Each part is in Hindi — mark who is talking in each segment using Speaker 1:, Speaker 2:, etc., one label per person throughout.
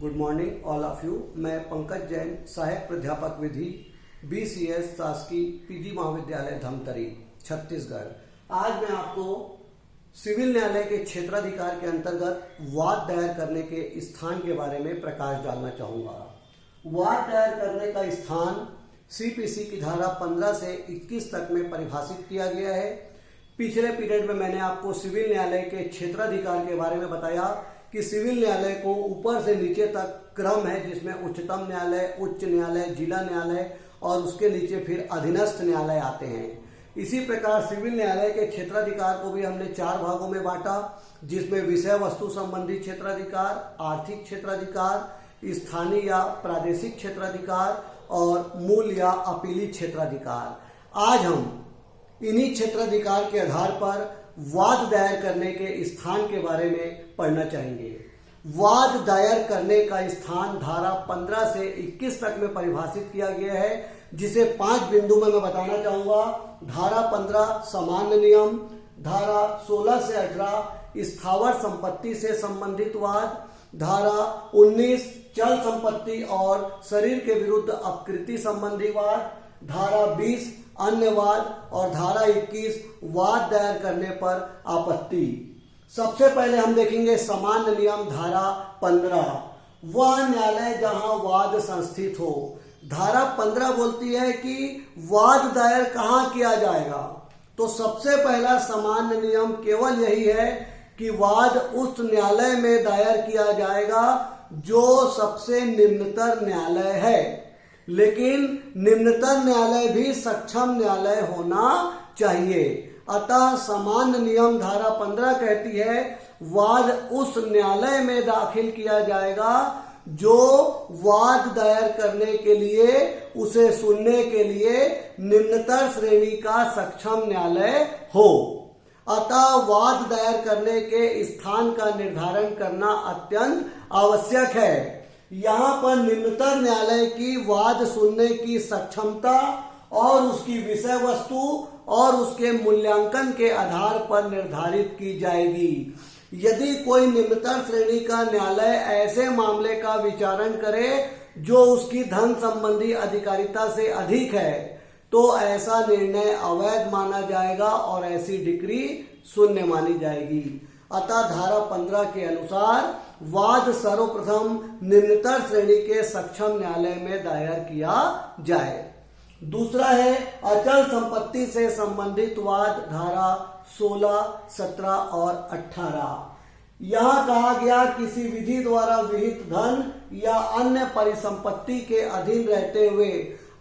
Speaker 1: Good morning all of you. मैं पंकज जैन, सहायक प्राध्यापक विधि, BCS शासकीय PG महाविद्यालय धमतरी, छत्तीसगढ़। आज मैं आपको सिविल न्यायालय के क्षेत्राधिकार के अंतर्गत वाद दायर करने के स्थान के बारे में प्रकाश डालना चाहूंगा। वाद दायर करने का स्थान CPC की धारा 15 से 21 तक में परिभाषित किया गया है। पिछले पीरियड में मैंने आपको सिविल न्यायालय के क्षेत्राधिकार के बारे में बताया कि सिविल न्यायालय को ऊपर से नीचे तक क्रम है, जिसमें उच्चतम न्यायालय, उच्च न्यायालय, जिला न्यायालय और उसके नीचे फिर अधीनस्थ न्यायालय आते हैं। इसी प्रकार सिविल न्यायालय के क्षेत्राधिकार को भी हमने 4 भागों में बांटा, जिसमें विषय वस्तु संबंधी क्षेत्राधिकार, आर्थिक क्षेत्राधिकार, स्थानीय या प्रादेशिक क्षेत्राधिकार और मूल या अपीली क्षेत्राधिकार। आज हम इन्हीं क्षेत्राधिकार के आधार पर वाद दायर करने के स्थान के बारे में पढ़ना चाहेंगे। वाद दायर करने का स्थान धारा 15 से 21 तक में परिभाषित किया गया है, जिसे 5 बिंदु में मैं बताना चाहूंगा। धारा 15 सामान्य नियम, धारा 16 से 18 स्थावर संपत्ति से संबंधित वाद, धारा 19 चल संपत्ति और शरीर के विरुद्ध अपकृति संबंधी वाद, धारा 20 अन्य वाद और धारा 21 वाद दायर करने पर आपत्ति। सबसे पहले हम देखेंगे सामान्य नियम धारा 15, वह न्यायालय जहां वाद संस्थित हो। धारा 15 बोलती है कि वाद दायर कहां किया जाएगा। तो सबसे पहला सामान्य नियम केवल यही है कि वाद उस न्यायालय में दायर किया जाएगा जो सबसे निम्नतर न्यायालय है, लेकिन निम्नतर न्यायालय भी सक्षम न्यायालय होना चाहिए। अतः सामान्य नियम धारा 15 कहती है वाद उस न्यायालय में दाखिल किया जाएगा जो वाद दायर करने के लिए, उसे सुनने के लिए निम्नतर श्रेणी का सक्षम न्यायालय हो। अतः वाद दायर करने के स्थान का निर्धारण करना अत्यंत आवश्यक है। यहाँ पर निम्नतर न्यायालय की वाद सुनने की सक्षमता और उसकी विषय वस्तु और उसके मूल्यांकन के आधार पर निर्धारित की जाएगी। यदि कोई निम्नतर श्रेणी का न्यायालय ऐसे मामले का विचारण करे जो उसकी धन संबंधी अधिकारिता से अधिक है, तो ऐसा निर्णय अवैध माना जाएगा और ऐसी डिक्री शून्य मानी जाएगी। अतः धारा 15 के अनुसार वाद सर्वप्रथम निम्नतर श्रेणी के सक्षम न्यायालय में दायर किया जाए। दूसरा है अचल संपत्ति से संबंधित वाद, धारा 16, 17 और 18। यहाँ कहा गया किसी विधि द्वारा विहित धन या अन्य परिसंपत्ति के अधीन रहते हुए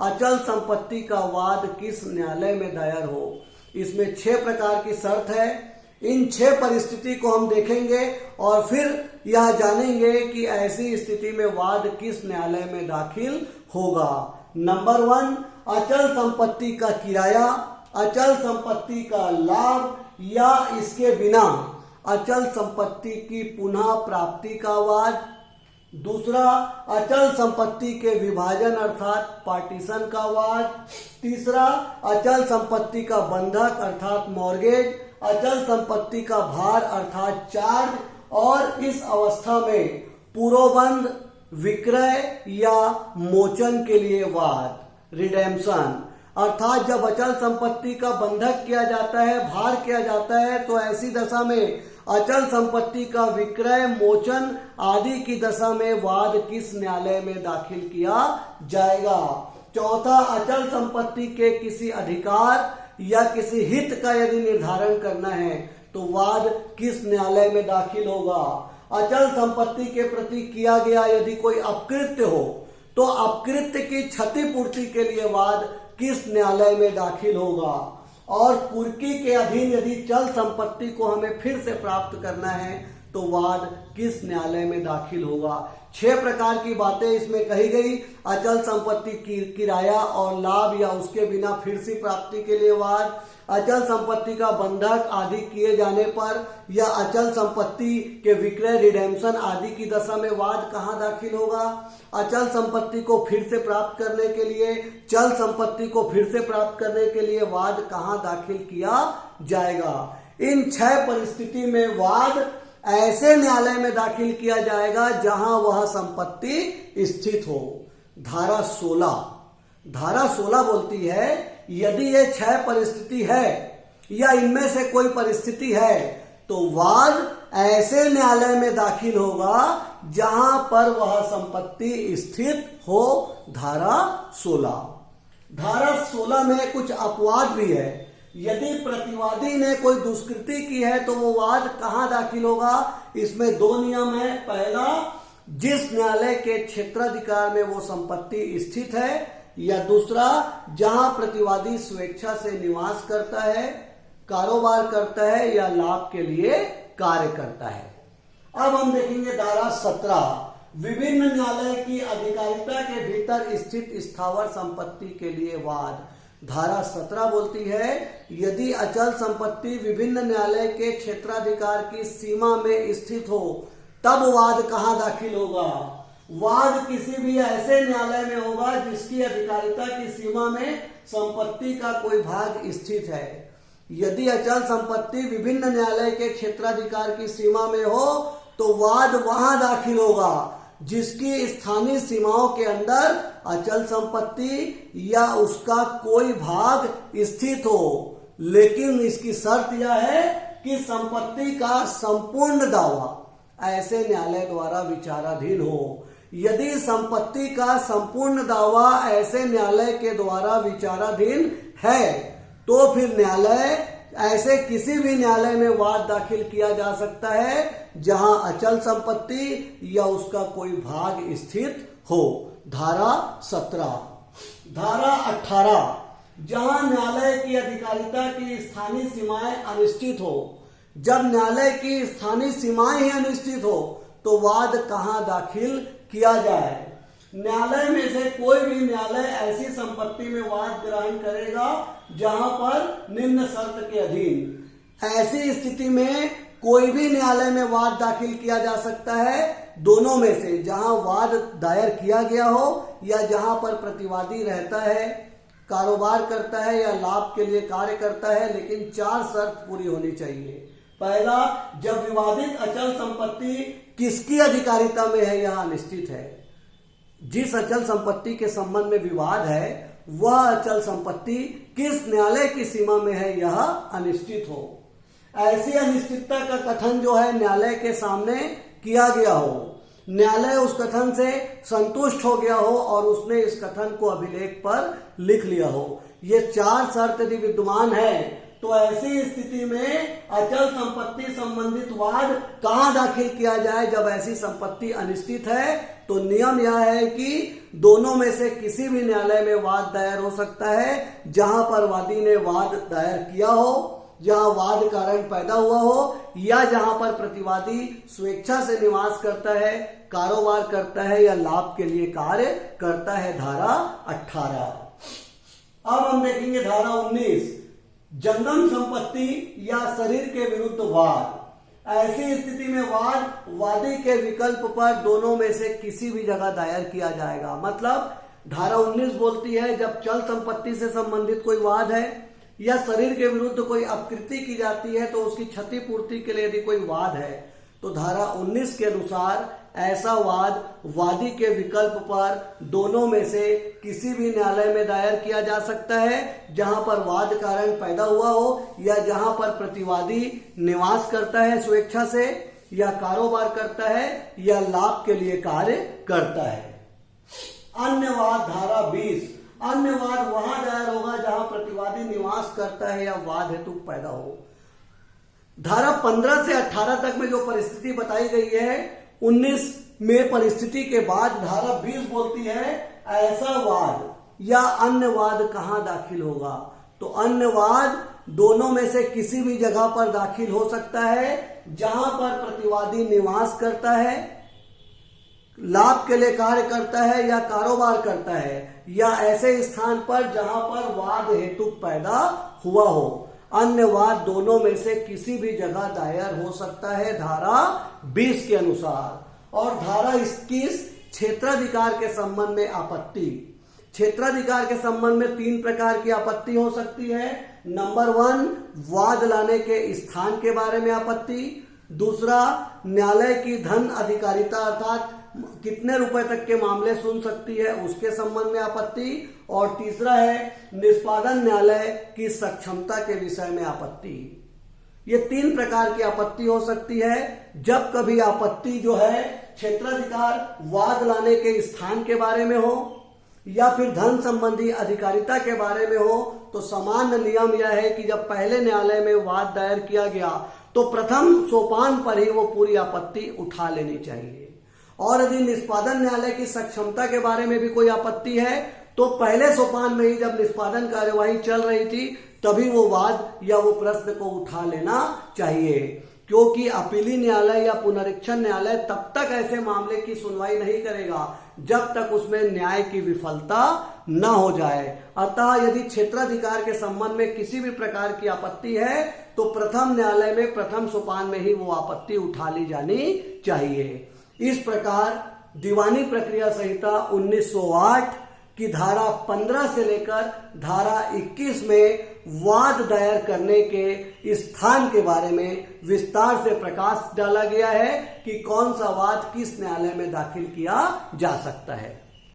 Speaker 1: अचल संपत्ति का वाद किस न्यायालय में दायर हो। इसमें 6 प्रकार की शर्त है। इन 6 परिस्थिति को हम देखेंगे और फिर यह जानेंगे कि ऐसी स्थिति में वाद किस न्यायालय में दाखिल होगा। नंबर 1, अचल संपत्ति का किराया, अचल संपत्ति का लाभ या इसके बिना अचल संपत्ति की पुनः प्राप्ति का वाद। दूसरा, अचल संपत्ति के विभाजन अर्थात पार्टीशन का वाद। तीसरा, अचल संपत्ति का बंधक अर्थात मॉर्गेज, अचल संपत्ति का भार अर्थात चार्ज, और इस अवस्था में पूर्वबंध, विक्रय या मोचन के लिए वाद, रिडेम्पशन। अर्थात जब अचल संपत्ति का बंधक किया जाता है, भार किया जाता है, तो ऐसी दशा में अचल संपत्ति का विक्रय, मोचन आदि की दशा में वाद किस न्यायालय में दाखिल किया जाएगा। चौथा, अचल संपत्ति के किसी अधिकार या किसी हित का यदि निर्धारण करना है तो वाद किस न्यायालय में दाखिल होगा। अचल संपत्ति के प्रति किया गया यदि कोई अपकृत्य हो तो अपकृत्य की क्षतिपूर्ति के लिए वाद किस न्यायालय में दाखिल होगा। और कुर्की के अधीन यदि चल संपत्ति को हमें फिर से प्राप्त करना है तो वाद किस न्यायालय में दाखिल होगा। 6 प्रकार की बातें इसमें कही गई। अचल संपत्ति की किराया और लाभ या उसके बिना फिर से प्राप्ति के लिए वाद, अचल संपत्ति का बंधक आदि किए जाने पर या अचल संपत्ति के विक्रय, रिडेम्पशन आदि की दशा में वाद कहाँ दाखिल होगा। अचल संपत्ति को फिर से प्राप्त करने के लिए, चल संपत्ति को फिर से प्राप्त करने के लिए वाद कहाँ दाखिल किया जाएगा। इन 6 परिस्थिति में वाद ऐसे न्यायालय में दाखिल किया जाएगा जहां वह संपत्ति स्थित हो। धारा 16 बोलती है यदि ये 6 परिस्थिति है या इनमें से कोई परिस्थिति है तो वाद ऐसे न्यायालय में दाखिल होगा जहां पर वह संपत्ति स्थित हो। धारा 16 में कुछ अपवाद भी है। यदि प्रतिवादी ने कोई दुष्कृति की है तो वो वाद कहां दाखिल होगा, इसमें 2 नियम है। पहला, जिस न्यायालय के क्षेत्राधिकार में वो संपत्ति स्थित है, या दूसरा जहां प्रतिवादी स्वेच्छा से निवास करता है, कारोबार करता है या लाभ के लिए कार्य करता है। अब हम देखेंगे धारा 17, विभिन्न न्यायालय की अधिकारिता के भीतर स्थित स्थावर संपत्ति के लिए वाद। धारा 17 बोलती है यदि अचल संपत्ति विभिन्न न्यायालय के क्षेत्राधिकार की सीमा में स्थित हो तब वाद कहां दाखिल होगा। वाद किसी भी ऐसे न्यायालय में होगा जिसकी अधिकारिता की सीमा में संपत्ति का कोई भाग स्थित है। यदि अचल संपत्ति विभिन्न न्यायालय के क्षेत्राधिकार की सीमा में हो तो वाद वहां दाखिल होगा जिसकी स्थानीय सीमाओं के अंदर अचल संपत्ति या उसका कोई भाग स्थित हो, लेकिन इसकी शर्त यह है कि संपत्ति का संपूर्ण दावा ऐसे न्यायालय द्वारा विचाराधीन हो। यदि संपत्ति का संपूर्ण दावा ऐसे न्यायालय के द्वारा विचाराधीन है तो फिर न्यायालय ऐसे किसी भी न्यायालय में वाद दाखिल किया जा सकता है जहां अचल संपत्ति या उसका कोई भाग स्थित हो। धारा 17। धारा 18, जहां न्यायालय की अधिकारिता की स्थानीय सीमाएं अनिश्चित हो। जब न्यायालय की स्थानीय सीमाएं ही अनिश्चित हो तो वाद कहां दाखिल किया जाए। न्यायालय में से कोई भी न्यायालय ऐसी संपत्ति में वाद ग्रहण करेगा जहां पर निम्न शर्त के अधीन। ऐसी स्थिति में कोई भी न्यायालय में वाद दाखिल किया जा सकता है दोनों में से, जहां वाद दायर किया गया हो या जहां पर प्रतिवादी रहता है, कारोबार करता है या लाभ के लिए कार्य करता है, लेकिन 4 शर्त पूरी होनी चाहिए। पहला, जब विवादित अचल संपत्ति किसकी अधिकारिता में है यह अनिश्चित है। जिस अचल संपत्ति के संबंध में विवाद है वह अचल संपत्ति किस न्यायालय की सीमा में है यह अनिश्चित हो। ऐसी अनिश्चितता का कथन जो है न्यायालय के सामने किया गया हो, न्यायालय उस कथन से संतुष्ट हो गया हो और उसने इस कथन को अभिलेख पर लिख लिया हो। ये 4 शर्त यदि विद्यमान है तो ऐसी स्थिति में अचल संपत्ति संबंधित वाद कहां दाखिल किया जाए। जब ऐसी संपत्ति अनिश्चित है तो नियम यह है कि दोनों में से किसी भी न्यायालय में वाद दायर हो सकता है जहां पर वादी ने वाद दायर किया हो, जहां वाद कारण पैदा हुआ हो, या जहां पर प्रतिवादी स्वेच्छा से निवास करता है, कारोबार करता है या लाभ के लिए कार्य करता है। धारा 18। अब हम देखेंगे धारा 19, जंगम संपत्ति या शरीर के विरुद्ध वाद। ऐसी स्थिति में वाद वादी के विकल्प पर दोनों में से किसी भी जगह दायर किया जाएगा। मतलब धारा 19 बोलती है जब चल संपत्ति से संबंधित कोई वाद है या शरीर के विरुद्ध कोई अपकृति की जाती है तो उसकी क्षतिपूर्ति के लिए यदि कोई वाद है तो धारा 19 के अनुसार ऐसा वाद वादी के विकल्प पर दोनों में से किसी भी न्यायालय में दायर किया जा सकता है जहां पर वाद कारण पैदा हुआ हो या जहां पर प्रतिवादी निवास करता है स्वेच्छा से या कारोबार करता है या लाभ के लिए कार्य करता है। अन्य वाद धारा 20, अन्य वाद वहां दायर होगा जहां प्रतिवादी निवास करता है या वाद हेतु पैदा हो। धारा 15 से 18 तक में जो परिस्थिति बताई गई है 19 में परिस्थिति के बाद धारा 20 बोलती है ऐसा वाद या अन्य वाद कहां दाखिल होगा। तो अन्य वाद दोनों में से किसी भी जगह पर दाखिल हो सकता है जहां पर प्रतिवादी निवास करता है, लाभ के लिए कार्य करता है या कारोबार करता है, या ऐसे स्थान पर जहां पर वाद हेतु पैदा हुआ हो। अन्य वाद दोनों में से किसी भी जगह दायर हो सकता है धारा 20 के अनुसार। और धारा 21, क्षेत्राधिकार के संबंध में आपत्ति। क्षेत्राधिकार के संबंध में 3 प्रकार की आपत्ति हो सकती है। नंबर 1, वाद लाने के स्थान के बारे में आपत्ति। दूसरा, न्यायालय की धन अधिकारिता अर्थात कितने रुपए तक के मामले सुन सकती है उसके संबंध में आपत्ति। और तीसरा है निष्पादन न्यायालय की सक्षमता के विषय में आपत्ति। ये 3 प्रकार की आपत्ति हो सकती है। जब कभी आपत्ति जो है क्षेत्राधिकार वाद लाने के स्थान के बारे में हो या फिर धन संबंधी अधिकारिता के बारे में हो, तो सामान्य नियम यह है कि जब पहले न्यायालय में वाद दायर किया गया तो प्रथम सोपान पर ही वो पूरी आपत्ति उठा लेनी चाहिए। और यदि निष्पादन न्यायालय की सक्षमता के बारे में भी कोई आपत्ति है तो पहले सोपान में ही जब निष्पादन कार्यवाही चल रही थी तभी वो वाद या वो प्रश्न को उठा लेना चाहिए, क्योंकि अपीली न्यायालय या पुनरीक्षण न्यायालय तब तक ऐसे मामले की सुनवाई नहीं करेगा जब तक उसमें न्याय की विफलता न हो जाए। अतः यदि क्षेत्राधिकार के संबंध में किसी भी प्रकार की आपत्ति है तो प्रथम न्यायालय में प्रथम सोपान में ही वो आपत्ति उठा ली जानी चाहिए। इस प्रकार दीवानी प्रक्रिया संहिता 1908 की धारा 15 से लेकर धारा 21 में वाद दायर करने के स्थान के बारे में विस्तार से प्रकाश डाला गया है कि कौन सा वाद किस न्यायालय में दाखिल किया जा सकता है।